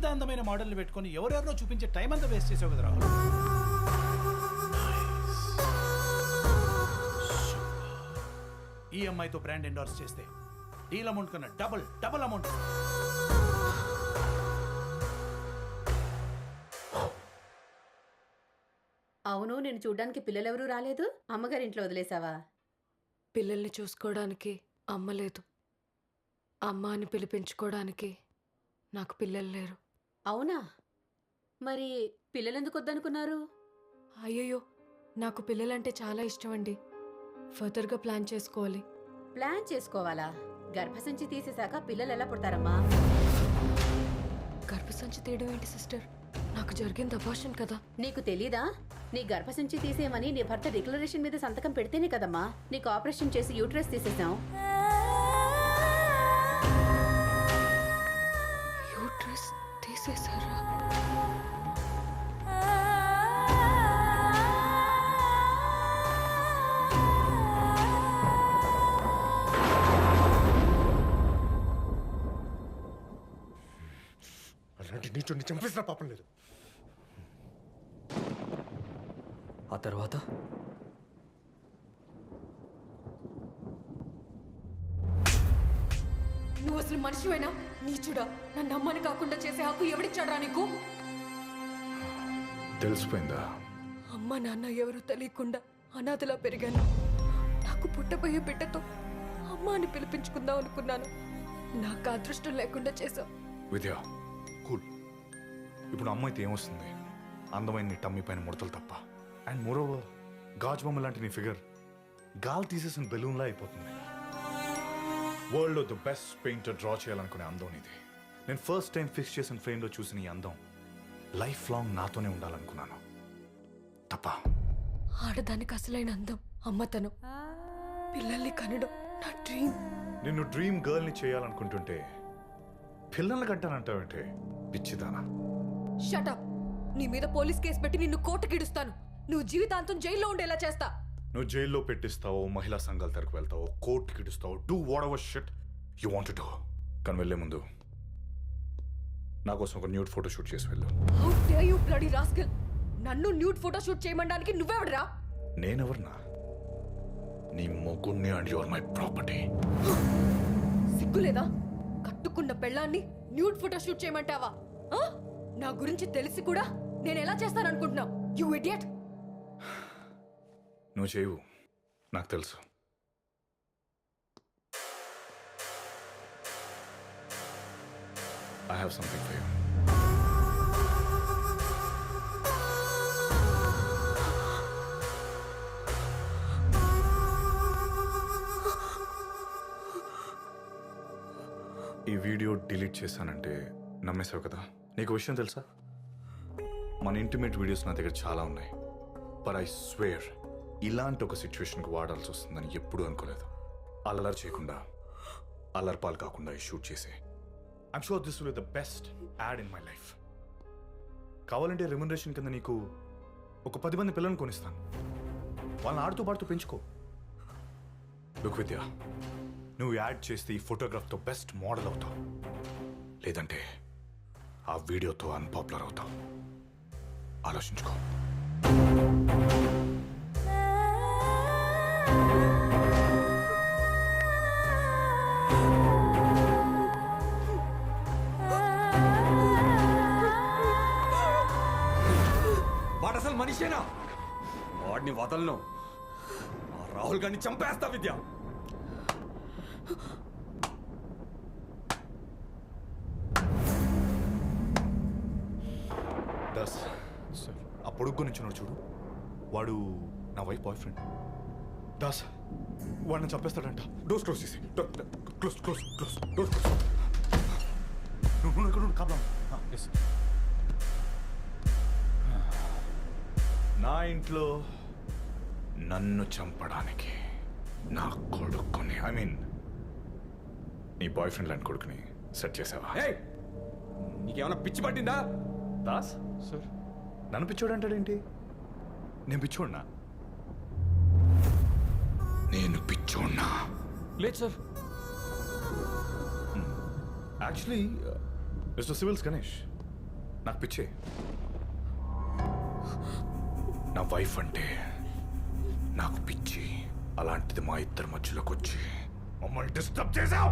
ఇంత అందమైన మోడల్ని పెట్టుకొని ఎవరెవరో చూపించే టైం అంతా వేస్ట్ చేసావు కదా రాహుల్. ఈ అమ్మాయితో బ్రాండ్ ఎండోర్స్ చేస్తే డీల్ అమౌంట్ కన్నా డబుల్ అమౌంట్. అవును, నేను చూడ్డానికి పిల్లలెవరూ రాలేదు. అమ్మగారింట్లో వదిలేసావా? పిల్లల్ని చూసుకోవడానికి అమ్మ లేదు. అమ్మ అని పిలిపించుకోవడానికి నాకు పిల్లలు లేరు. అవునా? మరి పిల్లలెందుకు వద్దనుకున్నారు? అయ్యయ్యో, నాకు పిల్లలంటే చాలా ఇష్టం అండి. ఫర్దర్గా ప్లాన్ చేసుకోవాలి. ప్లాన్ చేసుకోవాలా? గర్భసంచి తీసేశాక పిల్లలు ఎలా పుడతారమ్మా? గర్భసంచి తీయడం ఏంటి సిస్టర్? నాకు జరిగింది అబార్షన్ కదా. నీకు తెలీదా? నీ గర్భసంచి తీసేయమని నీ భర్త డిక్లరేషన్ మీద సంతకం పెడితేనే కదమ్మా నీకు ఆపరేషన్ చేసి యూట్రస్ తీసేసాం. యూట్రస్ తీసేశారా? అలాంటి నీచుని చంపేసిన పాపం లేదు. ఆ తర్వాత నువ్వు అసలు మనిషివేనా? నీచుడా, నన్ను అమ్మని కాకుండా చేసే హక్కు ఎవడిచ్చాడా నీకు? తెలిసిపోయిందా? అమ్మ నాన్న ఎవరో తెలియకుండా అనాథలా పెరిగాను. నాకు పుట్టబోయే బిడ్డతో అమ్మ అని పిలిపించుకుందాం అనుకున్నాను. నాకు అదృష్టం లేకుండా చేశావు. విద్య కూల్. ఇప్పుడు అమ్మాయితే ఏమొస్తుంది? అందమైన నీ టమ్మీ పైన ముడతలు తప్ప. అండ్ మోరోవర్ గాజు బొమ్మ లాంటి నీ ఫిగర్ గాలి తీసేసిన బెలూన్లా అయిపోతుంది. వరల్డ్లో ద బెస్ట్ పెయింటర్ డ్రా చేయాలనుకునే అందం ఇది. నేను ఫస్ట్ టైం ఫిక్స్ చేసిన ఫ్రేమ్లో చూసిన ఈ అందం లైఫ్ లాంగ్ నాతోనే ఉండాలనుకున్నాను. తప్ప ఆడదానికి అసలైన అందం అమ్మతనం. పిల్లల్ని కనడం నా డ్రీమ్. నిన్ను డ్రీమ్ గర్ల్ని చేయాలనుకుంటుంటే పిల్లల్ని కంటానంటావంటే పిచ్చిదానా? షటప్. నీ మీద పోలీస్ కేసు పెట్టి నిన్ను కోర్టుకిడుస్తాను. నువ్వు జీవితాంతం జైల్లో ఉండేలా చేస్తా. నువ్వు జైల్లో పెట్టిస్తావో, మహిళా సంఘాల తరకు వెళ్తావో, కోర్టుకి ఇడుస్తావో, do whatever shit you want to do. కానీ వెళ్ళే ముందు నా కోసం ఒక న్యూడ్ ఫోటో షూట్ చేసి వెళ్ళు. How dare you bloody rascal! నన్ను న్యూడ్ ఫోటో షూట్ చేయమండానికి నువ్వెవడరా? నేనెవర్నా? నీ మొగుణ్ణి and you are my property. సిగ్గులేదా? కట్టుకున్న పెళ్ళాన్ని న్యూడ్ ఫోటో షూట్ చేయమంటావా? నా గురించి తెలిసి కూడా నేను ఎలా చేస్తాననుకుంటున్నావు? You idiot! నువ్వు చేయవు, నాకు తెలుసు. I have something for you. ఈ వీడియో డిలీట్ చేశానంటే నమ్మేశావు కదా? నీకు విషయం తెలుసా? మన ఇంటిమేట్ వీడియోస్ నా దగ్గర చాలా ఉన్నాయి. బట్ ఐ స్వేర్ ఇలాంటి ఒక సిచ్యువేషన్కి వాడాల్సి వస్తుందని ఎప్పుడూ అనుకోలేదు. అల్లరి చేయకుండా, అల్లరిపాలు కాకుండా ఈ షూట్ చేసే. I'm sure this will be the best add in my life. కావాలంటే రెమ్యునరేషన్ కింద నీకు ఒక 10 మంది పిల్లల్ని కొనిస్తాను. వాళ్ళని ఆడుతూ పాడుతూ పెంచుకో. లుక్ విద్య, నువ్వు యాడ్ చేస్తే ఈ ఫోటోగ్రాఫ్తో బెస్ట్ మోడల్ అవుతావు. లేదంటే ఆ వీడియోతో అన్పాపులర్ అవుతావు. ఆలోచించుకో. వాడు అసలు మనిషేనా? వాడిని వదలను. ఆ రాహుల్ గారిని చంపేస్తా విద్య. దాస్ సార్, ఆ పొడుగ్గు నుంచి చూడు, వాడు నా వైఫ్ బాయ్ ఫ్రెండ్. దాస్, వాడిని చంపేస్తాడంట. డోర్స్ క్లోజ్ చేసి. Close close close doors close. నువ్వు ఇక్కడ కాపలా. నా ఇంట్లో నన్ను చంపడానికి నా కొడుకుని, ఐ మీన్ నీ బాయ్ ఫ్రెండ్ లాంటి కొడుకుని సెట్ చేసావా? నీకేమైనా పిచ్చి పట్టిందా? దాస్ సార్, నన్ను పిచ్చోడు అంటాడేంటి? నేను పిచ్చోడ్నా? నేను పిచ్చోడ్నా? లేదు sir. Actually mister civils Ganesh, నాకు పిచ్చే. నా వైఫ్ అంటే నాకు పిచ్చి. అలాంటిది మా ఇద్దరి మధ్యలోకి వచ్చి మమ్మల్ని డిస్టర్బ్ చేసావు.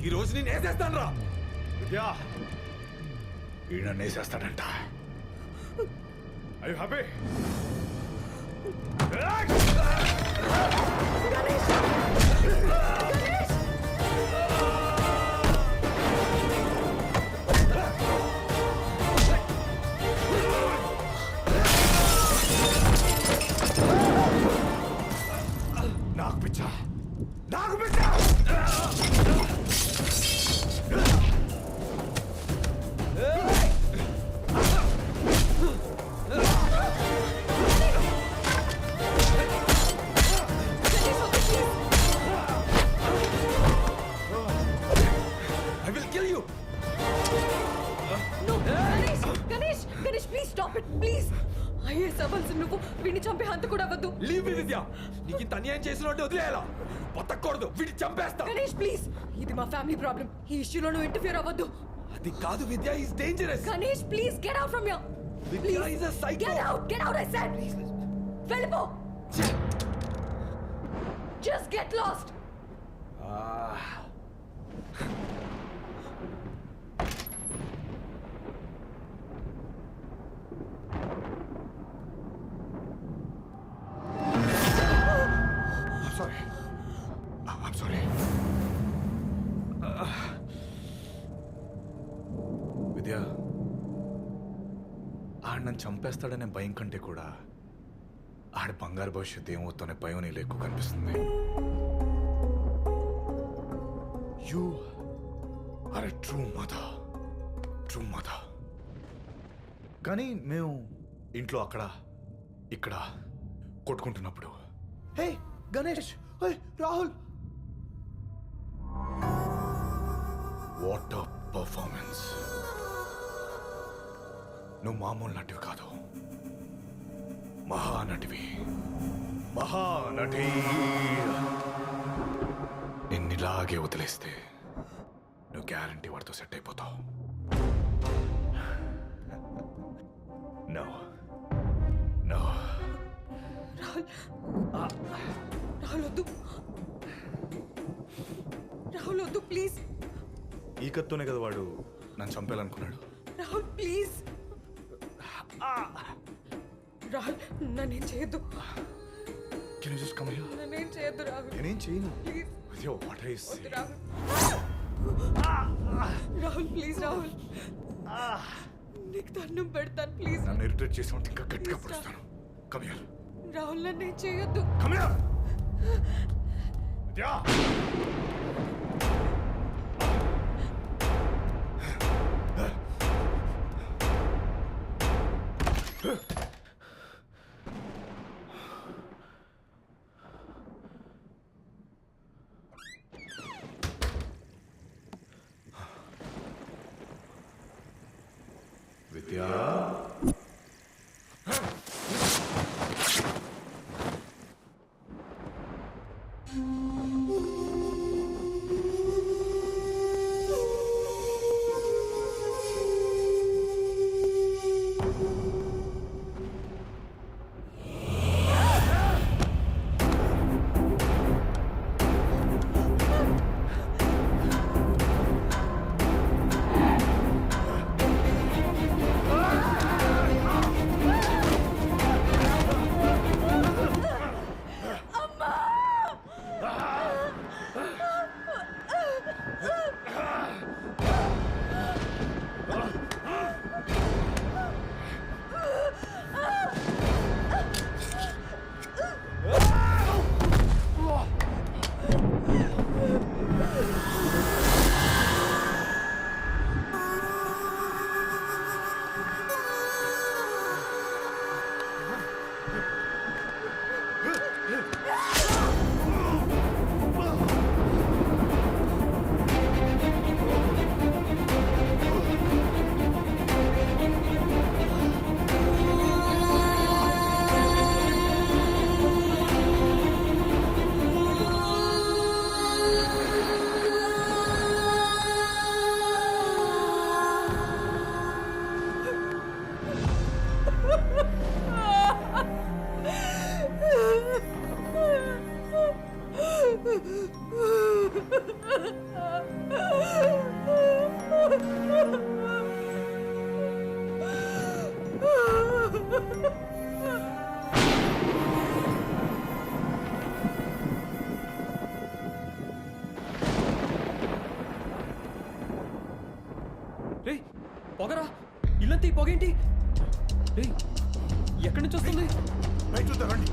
ఈ రోజు నేను వేసేస్తాను రా. విద్యా ఈయన నేసేస్తాడంట. అయ్యో హ్యాపీ. నాకు పిచ్చా, నాకు పిచ్చా. I will kill you. No, Ganesh Ganesh Ganesh please stop it please. IAS అవ్వాల్సి నువ్వు వీడిని చంపే హంత కూడా అవ్వద్దు. లీవ్ మీ విద్య. నీకు ఇంత అన్యాయం చేసినట్టు వదిలేయాలా? బతకూడదు, వీడిని చంపేస్తా. గణేష్ ప్లీజ్, ఇది మా ఫ్యామిలీ ప్రాబ్లం. ఈ ఇష్యూలో నువ్వు ఇంటర్ఫియర్ అవ్వద్దు. అది కాదు Vidya, is dangerous. Ganesh please get out from here. Vidya is a psycho. Get out I said. వెళ్ళిపో. Just get lost. I'm sorry. I'm sorry. విద్య, ఆడు నన్ను చంపేస్తాడనే భయం కంటే కూడా ఆడి బంగారు భవిష్యత్తు ఏమవుతుందనే భయం నీలో ఎక్కువ కనిపిస్తుంది. You are a true mother. కానీ మేము ఇంట్లో అక్కడ ఇక్కడ కొట్టుకుంటున్నప్పుడు, hey Ganesh, hey Rahul, what a performance. నువ్వు మామూలు నటివి కాదు, మహానటివి, మహానటి. నిన్నిలాగే వదిలేస్తే నువ్వు గ్యారంటీ వాడితో సెట్ అయిపోతావు. నో నో రాహుల్ వద్దు. రాహుల్ వద్దు ప్లీజ్. ఈ కత్తోనే కదా వాడు నన్ను చంపేయాలనుకున్నాడు. రాహుల్ ప్లీజ్. రాహుల్ నన్నేం చేయొద్దు. Can you just come here? నన్నేం చేయొద్దు రాహుల్ నేనేం చేయను. ప్లీజ్. అయ్యో what I say. Rahul Rahul please. Rahul నీకు దండం పెడతాను ప్లీజ్. నన్ను ఇరిటేట్ చేసి ఉంటే ఇంకా గట్టిగా పడుస్తాను. Come here. రాహుల్ నన్నేం చేయొద్దు. Come here. విద్యా, విద్యా, రే పొగరా ఇల్లంతా ఈ పొగేంటి రే ఎక్కడి నుంచి వస్తుంది రైట్ చూద్దాం రండి